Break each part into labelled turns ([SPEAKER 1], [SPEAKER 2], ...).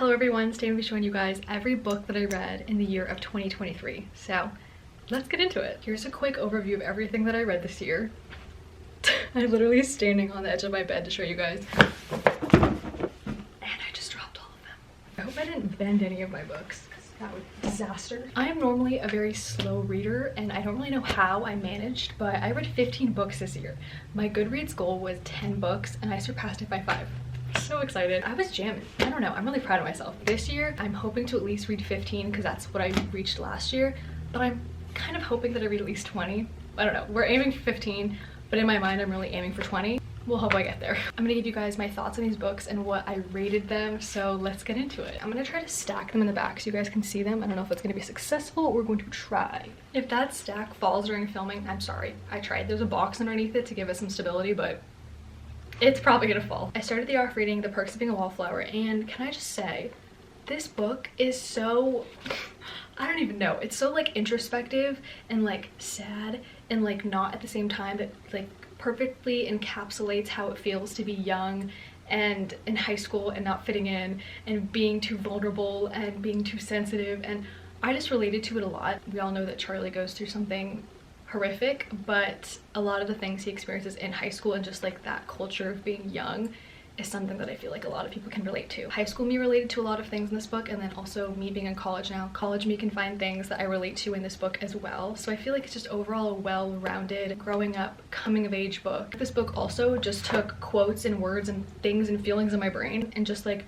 [SPEAKER 1] Hello everyone, today I'm going to be showing you guys every book that I read in the year of 2023. So let's get into it. Here's a quick overview of everything that I read this year. I'm literally standing on the edge of my bed to show you guys. And I just dropped all of them. I hope I didn't bend any of my books because that would be a disaster. I am normally a very slow reader and I don't really know how I managed, but I read 15 books this year. My Goodreads goal was 10 books and I surpassed it by 5. So excited. I was jamming. I don't know, I'm really proud of myself. This year I'm hoping to at least read 15 because that's what I reached last year, but I'm kind of hoping that I read at least 20. I don't know, we're aiming for 15, but in my mind I'm really aiming for 20. We'll hope I get there. I'm gonna give you guys my thoughts on these books and what I rated them, so let's get into it. I'm gonna try to stack them in the back so you guys can see them. I don't know if it's gonna be successful, but we're going to try. If that stack falls during filming, I'm sorry. I tried. There's a box underneath it to give it some stability, but it's probably gonna fall. I started the off reading The Perks of Being a Wallflower, and can I just say, this book is so, I don't even know, it's so like introspective and like sad and like not at the same time. It like perfectly encapsulates how it feels to be young and in high school and not fitting in and being too vulnerable and being too sensitive, and I just related to it a lot. We all know that Charlie goes through something horrific, but a lot of the things he experiences in high school and just like that culture of being young is something that I feel like a lot of people can relate to. High school me related to a lot of things in this book, and then also me being in college now. College me can find things that I relate to in this book as well. So I feel like it's just overall a well-rounded growing up coming of age book. This book also just took quotes and words and things and feelings in my brain and just like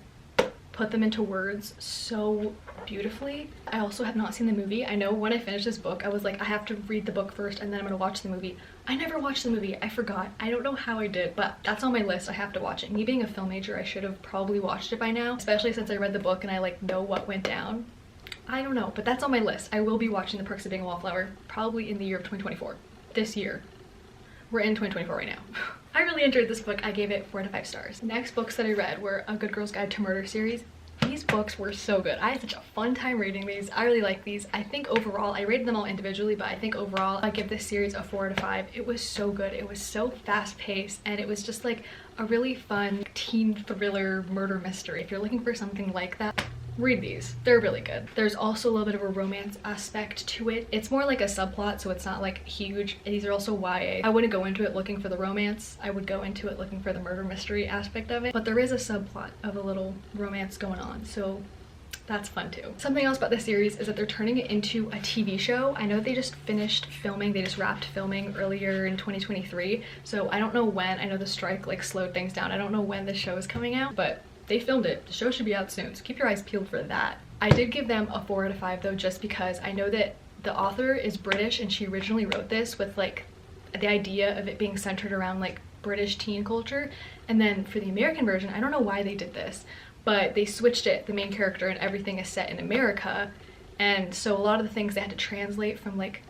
[SPEAKER 1] put them into words so beautifully. I also have not seen the movie. I know when I finished this book I was like, I have to read the book first and then I'm gonna watch the movie. I never watched the movie. I forgot. I don't know how I did, but that's on my list. I have to watch it. Me being a film major, I should have probably watched it by now, especially since I read the book and I like know what went down. I don't know, but that's on my list. I will be watching The Perks of Being a Wallflower probably in the year of 2024. This year. We're in 2024 right now. I really enjoyed this book. I gave it 4 out of 5 stars. Next books that I read were A Good Girl's Guide to Murder series. These books were so good. I had such a fun time reading these. I really like these. I think overall, I rated them all individually, but I think overall I give this series a 4 out of 5. It was so good. It was so fast paced and it was just like a really fun teen thriller murder mystery. If you're looking for something like that, read these. They're really good. There's also a little bit of a romance aspect to it. It's more like a subplot, so it's not like huge. These are also YA. I wouldn't go into it looking for the romance. I would go into it looking for the murder mystery aspect of it. But there is a subplot of a little romance going on, so that's fun too. Something else about this series is that they're turning it into a TV show. I know they just finished filming. They just wrapped filming earlier in 2023. So I don't know when. I know the strike like slowed things down. I don't know when the show is coming out, but they filmed it. The show should be out soon, so keep your eyes peeled for that. I did give them a 4 out of 5 though, just because I know that the author is British and she originally wrote this with like the idea of it being centered around like British teen culture, and then for the American version, I don't know why they did this, but they switched it. The main character and everything is set in America, and so a lot of the things they had to translate from like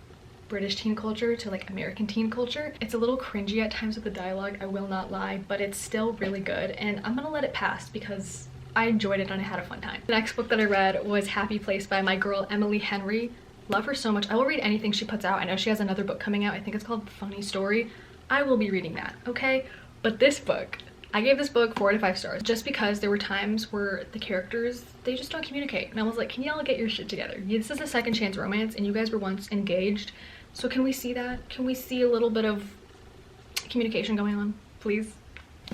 [SPEAKER 1] British teen culture to like American teen culture. It's a little cringy at times with the dialogue, I will not lie, but it's still really good and I'm gonna let it pass because I enjoyed it and I had a fun time. The next book that I read was Happy Place by my girl Emily Henry. Love her so much. I will read anything she puts out. I know she has another book coming out. I think it's called Funny Story. I will be reading that, okay? But this book, I gave this book 4 out of 5 stars just because there were times where the characters, they just don't communicate. And I was like, can y'all get your shit together? This is a second chance romance and you guys were once engaged. So can we see that? Can we see a little bit of communication going on? Please?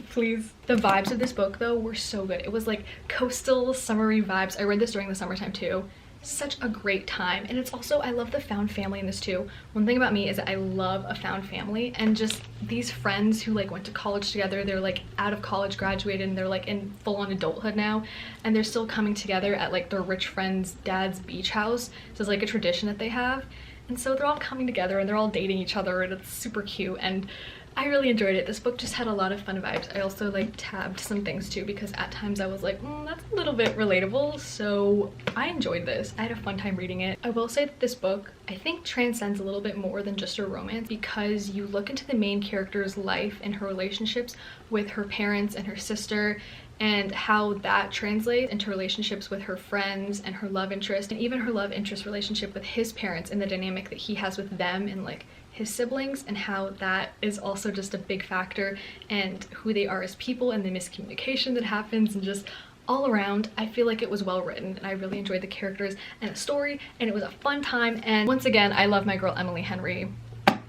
[SPEAKER 1] Please. The vibes of this book though were so good. It was like coastal summery vibes. I read this during the summertime too. Such a great time. And it's also, I love the found family in this too. One thing about me is that I love a found family and just these friends who like went to college together. They're like out of college, graduated, and they're like in full-on adulthood now, and they're still coming together at like their rich friend's dad's beach house. So it's like a tradition that they have. And so they're all coming together and they're all dating each other and it's super cute and I really enjoyed it. This book just had a lot of fun vibes. I also like tabbed some things too because at times I was like, that's a little bit relatable. So I enjoyed this. I had a fun time reading it. I will say that this book I think transcends a little bit more than just a romance because you look into the main character's life and her relationships with her parents and her sister and how that translates into relationships with her friends and her love interest, and even her love interest relationship with his parents and the dynamic that he has with them and like his siblings, and how that is also just a big factor and who they are as people and the miscommunication that happens and just All around, I feel like it was well written and I really enjoyed the characters and the story, and it was a fun time. And once again, I love my girl Emily Henry.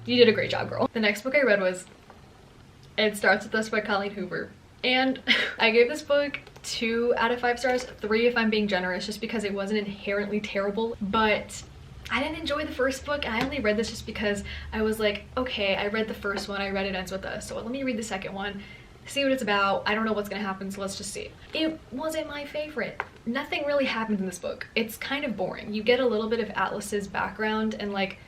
[SPEAKER 1] You did a great job, girl. The next book I read was It Starts With Us by Colleen Hoover. And I gave this book 2 out of 5 stars, 3 if I'm being generous, just because it wasn't inherently terrible. But I didn't enjoy the first book, and I only read this just because I was like, okay, I read the first one, I read It Ends With Us, so let me read the second one, see what it's about. I don't know what's gonna happen, so let's just see. It wasn't my favorite. Nothing really happens in this book. It's kind of boring. You get a little bit of Atlas's background and like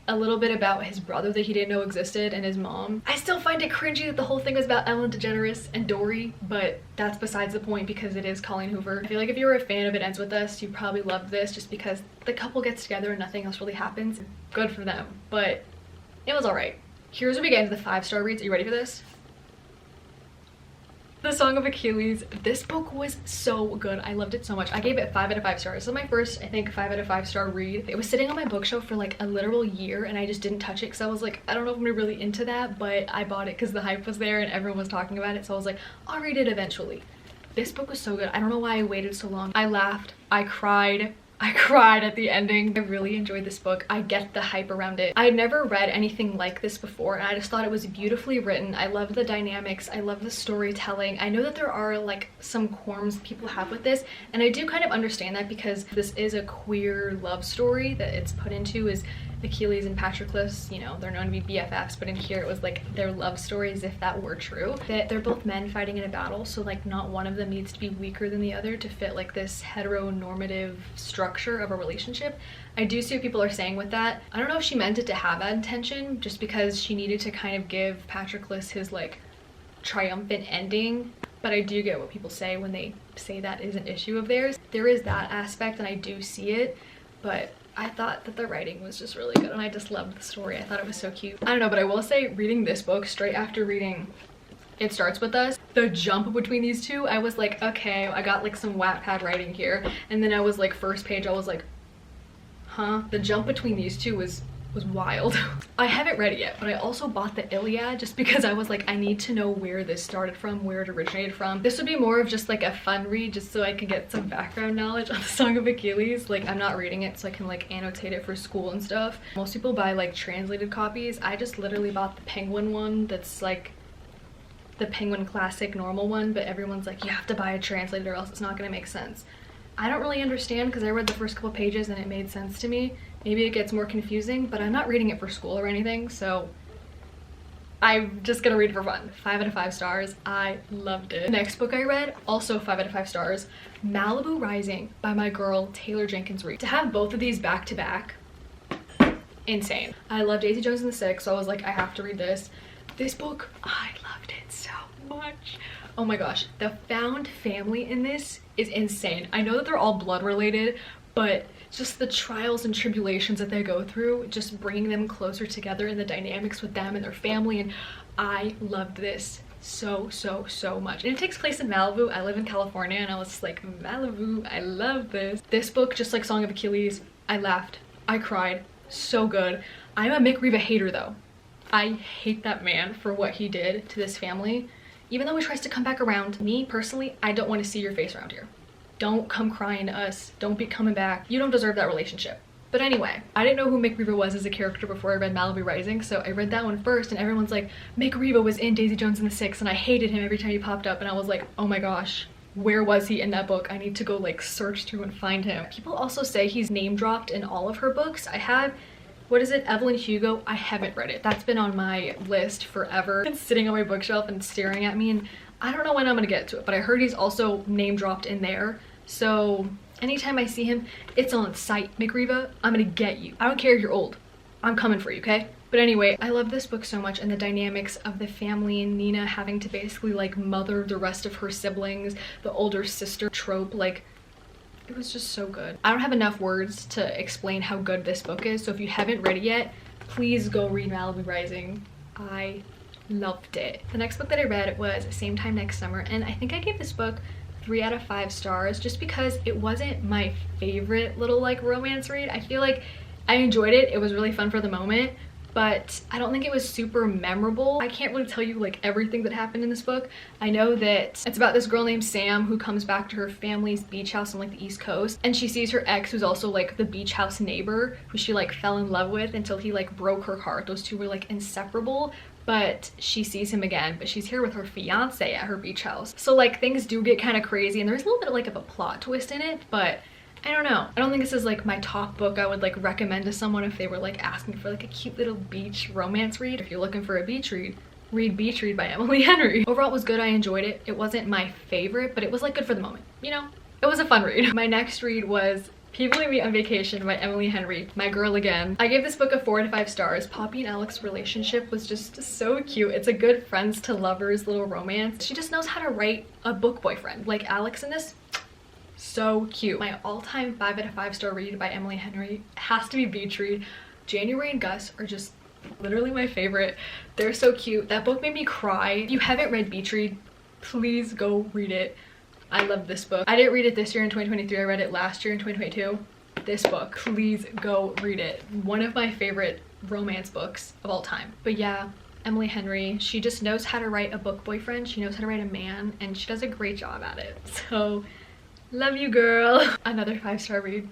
[SPEAKER 1] a little bit about his brother that he didn't know existed and his mom. I still find it cringy that the whole thing was about Ellen DeGeneres and Dory, but that's besides the point because it is Colleen Hoover. I feel like if you were a fan of It Ends With Us, you probably loved this just because the couple gets together and nothing else really happens. Good for them, but it was alright. Here's where we get into the 5-star reads. Are you ready for this? The Song of Achilles. This book was so good. I loved it so much. I gave it 5 out of 5 stars. This is my first, I think, 5 out of 5 star read. It was sitting on my bookshelf for like a literal year and I just didn't touch it because I was like, I don't know if I'm really into that, but I bought it because the hype was there and everyone was talking about it, so I was like, I'll read it eventually. This book was so good. I don't know why I waited so long. I laughed, I cried at the ending. I really enjoyed this book. I get the hype around it. I had never read anything like this before and I just thought it was beautifully written. I love the dynamics. I love the storytelling. I know that there are like some qualms people have with this, and I do kind of understand that because this is a queer love story that it's put into. Is Achilles and Patroclus, you know, they're known to be BFFs, but in here it was like their love story as if that were true. That they're both men fighting in a battle, so like not one of them needs to be weaker than the other to fit like this heteronormative structure of a relationship. I do see what people are saying with that. I don't know if she meant it to have that intention, just because she needed to kind of give Patroclus his like triumphant ending, but I do get what people say when they say that is an issue of theirs. There is that aspect and I do see it, but I thought that the writing was just really good and I just loved the story. I thought it was so cute. I don't know, but I will say reading this book straight after reading It Starts With Us, the jump between these two, I was like, okay, I got like some Wattpad writing here, and then I was like, first page, I was like, huh? The jump between these two was wild. I haven't read it yet, but I also bought the Iliad just because I was like, I need to know where this started from, where it originated from. This would be more of just like a fun read just so I can get some background knowledge on the Song of Achilles. Like, I'm not reading it so I can like annotate it for school and stuff. Most people buy like translated copies. I just literally bought the Penguin one that's like the Penguin classic normal one, but everyone's like, you have to buy a translated or else it's not gonna make sense. I don't really understand because I read the first couple pages and it made sense to me. Maybe it gets more confusing, but I'm not reading it for school or anything, so I'm just gonna read it for fun. 5 out of 5 stars. I loved it. Next book I read, also 5 out of 5 stars, Malibu Rising by my girl Taylor Jenkins Reid. To have both of these back to back, insane. I love Daisy Jones and the Six, so I was like, I have to read this. This book, I loved it so much. Oh my gosh, the found family in this is insane. I know that they're all blood related, but just the trials and tribulations that they go through, just bringing them closer together and the dynamics with them and their family, and I loved this so much. And it takes place in Malibu. I live in California and I was like, Malibu, I love this. This book, just like Song of Achilles, I laughed, I cried, so good. I'm a Mick Riva hater though. I hate that man for what he did to this family. Even though he tries to come back around, me personally, I don't want to see your face around here. Don't come crying to us. Don't be coming back. You don't deserve that relationship. But anyway, I didn't know who Mick Riva was as a character before I read Malibu Rising, so I read that one first and everyone's like, Mick Riva was in Daisy Jones and the Six, and I hated him every time he popped up, and I was like, oh my gosh, where was he in that book? I need to go like search through and find him. People also say he's name dropped in all of her books. I have, what is it, Evelyn Hugo? I haven't read it. That's been on my list forever. It's sitting on my bookshelf and staring at me, and I don't know when I'm gonna get to it, but I heard he's also name dropped in there. So anytime I see him, it's on sight. Mick Riva, I'm gonna get you. I don't care if you're old. I'm coming for you, okay? But anyway, I love this book so much, and the dynamics of the family and Nina having to basically like mother the rest of her siblings, the older sister trope, like it was just so good. I don't have enough words to explain how good this book is, so if you haven't read it yet, please go read Malibu Rising. I loved it. The next book that I read was Same Time Next Summer, and I think I gave this book 3 out of 5 stars just because it wasn't my favorite little like romance read. I feel like I enjoyed it. It was really fun for the moment, but I don't think it was super memorable. I can't really tell you like everything that happened in this book. I know that it's about this girl named Sam who comes back to her family's beach house on like the East Coast, and she sees her ex, who's also like the beach house neighbor, who she like fell in love with until he like broke her heart. Those two were like inseparable, but she sees him again, but she's here with her fiance at her beach house. So like things do get kind of crazy, and there's a little bit of like of a plot twist in it, but I don't know. I don't think this is like my top book I would like recommend to someone if they were like asking for like a cute little beach romance read. If you're looking for a beach read, read Beach Read by Emily Henry. Overall, it was good. I enjoyed it. It wasn't my favorite, but it was like good for the moment, you know? It was a fun read. My next read was People I Meet on Vacation by Emily Henry, my girl again. I gave this book a 4 to 5 stars. Poppy and Alex's relationship was just so cute. It's a good friends to lovers little romance. She just knows how to write a book boyfriend. Like Alex in this, so cute. My all-time 5 out of 5 star read by Emily Henry has to be Beach Read. January and Gus are just literally my favorite. They're so cute. That book made me cry. If you haven't read Beach Read, please go read it. I love this book. I didn't read it this year in 2023. I read it last year in 2022. This book, please go read it. One of my favorite romance books of all time. But yeah, Emily Henry, she just knows how to write a book boyfriend. She knows how to write a man, and she does a great job at it. So love you, girl. Another 5 star read.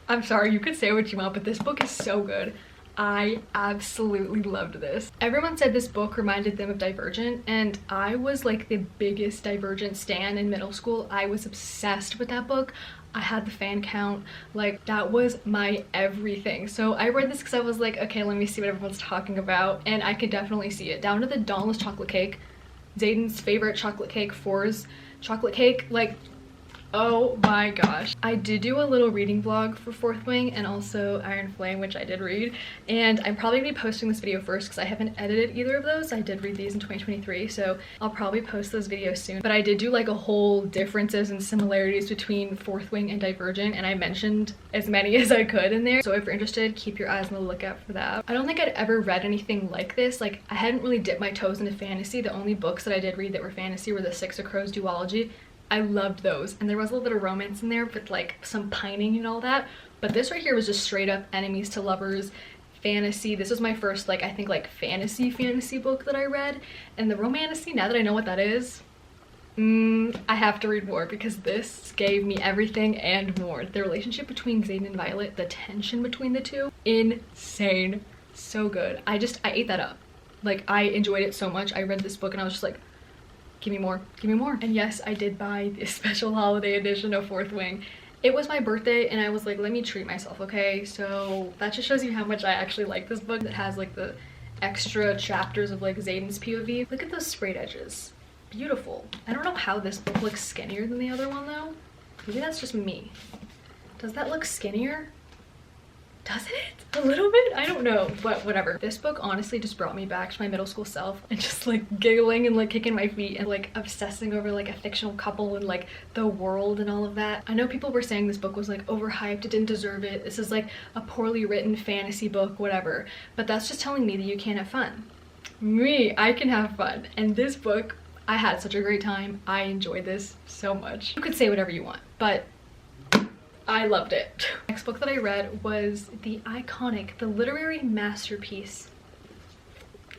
[SPEAKER 1] I'm sorry, you could say what you want, but this book is so good. I absolutely loved this. Everyone said this book reminded them of Divergent, and I was like the biggest Divergent stan in middle school. I was obsessed with that book. I had the fan count, like that was my everything. So I read this because I was like, okay, let me see what everyone's talking about, and I could definitely see it. Down to the Dawnless chocolate cake, Zayden's favorite chocolate cake, Four's chocolate cake, like oh my gosh. I did do a little reading vlog for Fourth Wing and also Iron Flame, which I did read, and I'm probably gonna be posting this video first because I haven't edited either of those. I did read these in 2023, so I'll probably post those videos soon. But I did do like a whole differences and similarities between Fourth Wing and Divergent, and I mentioned as many as I could in there. So if you're interested, keep your eyes on the lookout for that. I don't think I'd ever read anything like this. Like I hadn't really dipped my toes into fantasy. The only books that I did read that were fantasy were the Six of Crows duology. I loved those, and there was a little bit of romance in there, but like some pining and all that. But this right here was just straight up enemies to lovers fantasy. This was my first like I think like fantasy book that I read, and the romantasy, now that I know what that is, I have to read more because this gave me everything and more. The relationship between Zayden and Violet, the tension between the two, insane, so good. I ate that up. Like I enjoyed it so much. I read this book and I was just like, give me more, give me more. And yes, I did buy the special holiday edition of Fourth Wing. It was my birthday and I was like, let me treat myself, okay? So that just shows you how much I actually like this book. It has like the extra chapters of like Zayden's POV. Look at those sprayed edges, beautiful. I don't know how this book looks skinnier than the other one though. Maybe that's just me. Does that look skinnier? Does it? A little bit? I don't know, but whatever. This book honestly just brought me back to my middle school self and just like giggling and like kicking my feet and like obsessing over like a fictional couple and like the world and all of that. I know people were saying this book was like overhyped, it didn't deserve it. This is like a poorly written fantasy book, whatever. But that's just telling me that you can't have fun. Me, I can have fun. And this book, I had such a great time. I enjoyed this so much. You could say whatever you want, but I loved it. Next book that I read was the iconic, the literary masterpiece,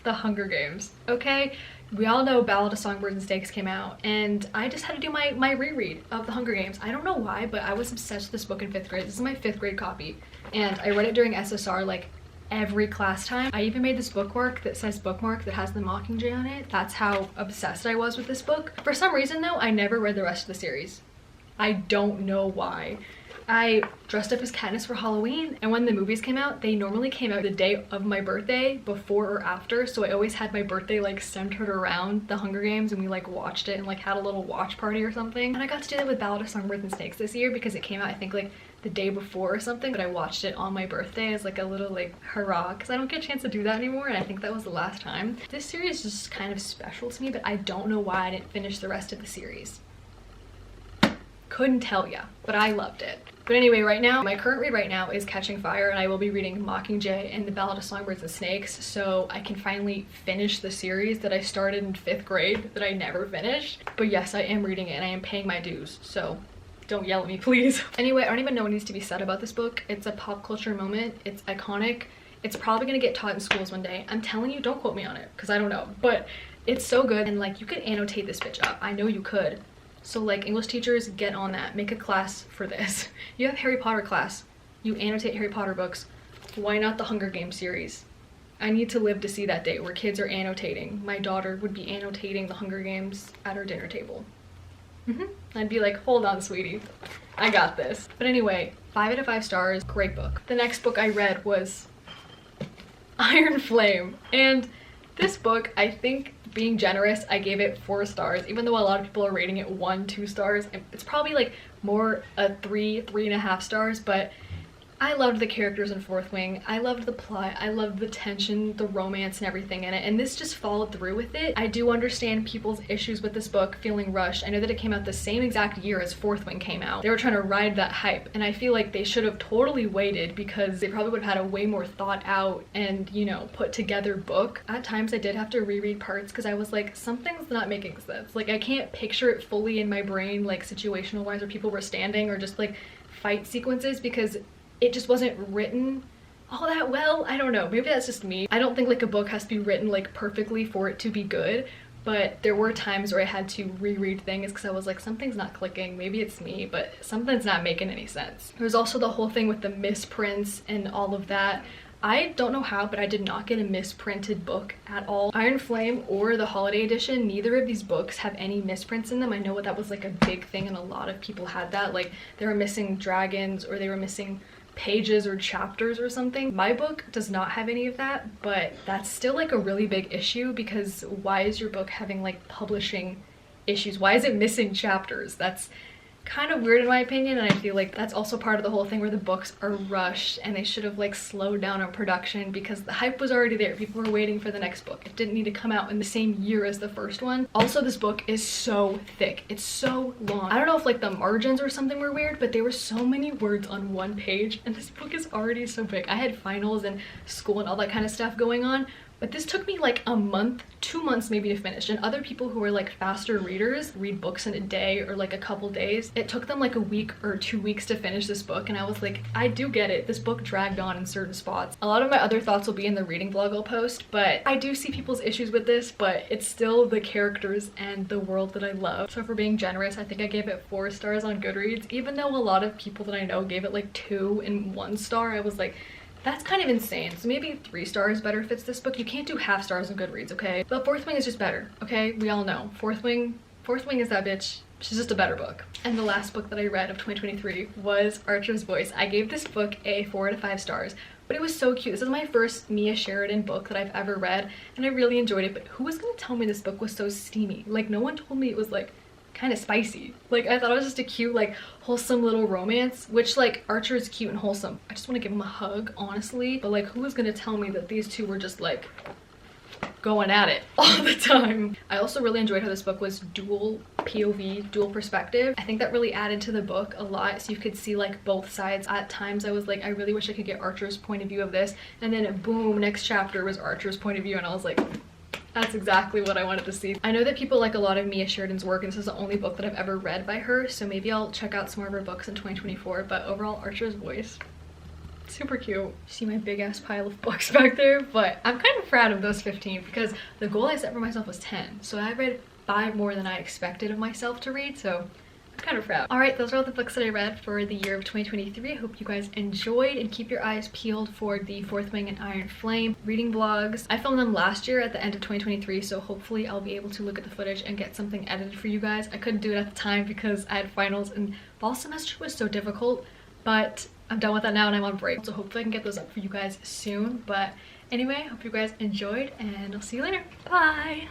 [SPEAKER 1] The Hunger Games. Okay, we all know Ballad of Songbirds and Snakes came out, and I just had to do my reread of The Hunger Games. I don't know why, but I was obsessed with this book in 5th grade. This is my 5th grade copy, and I read it during SSR like every class time. I even made this bookmark that says bookmark that has the Mockingjay on it. That's how obsessed I was with this book. For some reason though, I never read the rest of the series. I don't know why. I dressed up as Katniss for Halloween, and when the movies came out, they normally came out the day of my birthday, before or after, so I always had my birthday like centered around The Hunger Games, and we like watched it and like had a little watch party or something. And I got to do that with Ballad of Songbirds and Snakes this year because it came out I think like the day before or something, but I watched it on my birthday as like a little like hurrah, because I don't get a chance to do that anymore, and I think that was the last time. This series is just kind of special to me, but I don't know why I didn't finish the rest of the series. Couldn't tell ya, but I loved it. But anyway, right now, my current read right now is Catching Fire, and I will be reading Mockingjay and the Ballad of Songbirds and Snakes, so I can finally finish the series that I started in 5th grade that I never finished. But yes, I am reading it and I am paying my dues, so don't yell at me, please. Anyway, I don't even know what needs to be said about this book. It's a pop culture moment. It's iconic. It's probably gonna get taught in schools one day. I'm telling you, don't quote me on it because I don't know, but it's so good. And like, you could annotate this bitch up. I know you could. So like, English teachers, get on that. Make a class for this. You have Harry Potter class. You annotate Harry Potter books. Why not the Hunger Games series? I need to live to see that day where kids are annotating. My daughter would be annotating the Hunger Games at her dinner table. I'd be like, hold on, sweetie. I got this. But anyway, 5 out of 5 stars. Great book. The next book I read was Iron Flame. And this book, I think, being generous, I gave it 4 stars, even though a lot of people are rating it 1, 2 stars. It's probably like more a 3, 3.5 stars, but I loved the characters in Fourth Wing. I loved the plot. I loved the tension, the romance, and everything in it. And this just followed through with it. I do understand people's issues with this book feeling rushed. I know that it came out the same exact year as Fourth Wing came out. They were trying to ride that hype. And I feel like they should have totally waited because they probably would have had a way more thought out and, you know, put together book. At times I did have to reread parts because I was like, something's not making sense. Like, I can't picture it fully in my brain, like situational wise, where people were standing or just like fight sequences, because it just wasn't written all that well. I don't know, maybe that's just me. I don't think like a book has to be written like perfectly for it to be good, but there were times where I had to reread things because I was like, something's not clicking. Maybe it's me, but something's not making any sense. There was also the whole thing with the misprints and all of that. I don't know how, but I did not get a misprinted book at all. Iron Flame or the holiday edition, neither of these books have any misprints in them. I know that was like a big thing and a lot of people had that. Like, they were missing dragons or they were missing pages or chapters or something. My book does not have any of that, but that's still like a really big issue, because why is your book having like publishing issues? Why is it missing chapters? That's kind of weird in my opinion, and I feel like that's also part of the whole thing where the books are rushed and they should have like slowed down on production because the hype was already there. People were waiting for the next book. It didn't need to come out in the same year as the first one. Also, this book is so thick. It's so long. I don't know if like the margins or something were weird, but there were so many words on one page, and this book is already so big. I had finals and school and all that kind of stuff going on, but this took me like a month, 2 months maybe to finish. And other people who are like faster readers read books in a day or like a couple days. It took them like a week or 2 weeks to finish this book, and I was like, I do get it. This book dragged on in certain spots. A lot of my other thoughts will be in the reading vlog I'll post, but I do see people's issues with this, but it's still the characters and the world that I love. So for being generous, I think I gave it 4 stars on Goodreads, even though a lot of people that I know gave it like 2 and 1 star. I was like, that's kind of insane. So maybe 3 stars better fits this book. You can't do half stars on Goodreads, okay? But Fourth Wing is just better, okay? We all know. Fourth Wing is that bitch. She's just a better book. And the last book that I read of 2023 was Archer's Voice. I gave this book a 4 out of 5 stars, but it was so cute. This is my first Mia Sheridan book that I've ever read, and I really enjoyed it. But who was gonna tell me this book was so steamy? Like, no one told me it was like kind of spicy. Like, I thought it was just a cute, like, wholesome little romance, which like Archer is cute and wholesome. I just want to give him a hug, honestly. But like, who was gonna tell me that these two were just like going at it all the time? I also really enjoyed how this book was dual POV, dual perspective. I think that really added to the book a lot, so you could see like both sides. At times I was like, I really wish I could get Archer's point of view of this, and then boom, next chapter was Archer's point of view, and I was like, that's exactly what I wanted to see. I know that people like a lot of Mia Sheridan's work, and this is the only book that I've ever read by her, so maybe I'll check out some more of her books in 2024, but overall, Archer's Voice, super cute. See my big ass pile of books back there, but I'm kind of proud of those 15 because the goal I set for myself was 10, so I read 5 more than I expected of myself to read, so I'm kind of proud. All right, those are all the books that I read for the year of 2023. I hope you guys enjoyed, and keep your eyes peeled for the Fourth Wing and Iron Flame reading vlogs. I filmed them last year at the end of 2023, so hopefully I'll be able to look at the footage and get something edited for you guys. I couldn't do it at the time because I had finals and fall semester was so difficult, but I'm done with that now and I'm on break, so hopefully I can get those up for you guys soon. But anyway, I hope you guys enjoyed, and I'll see you later. Bye!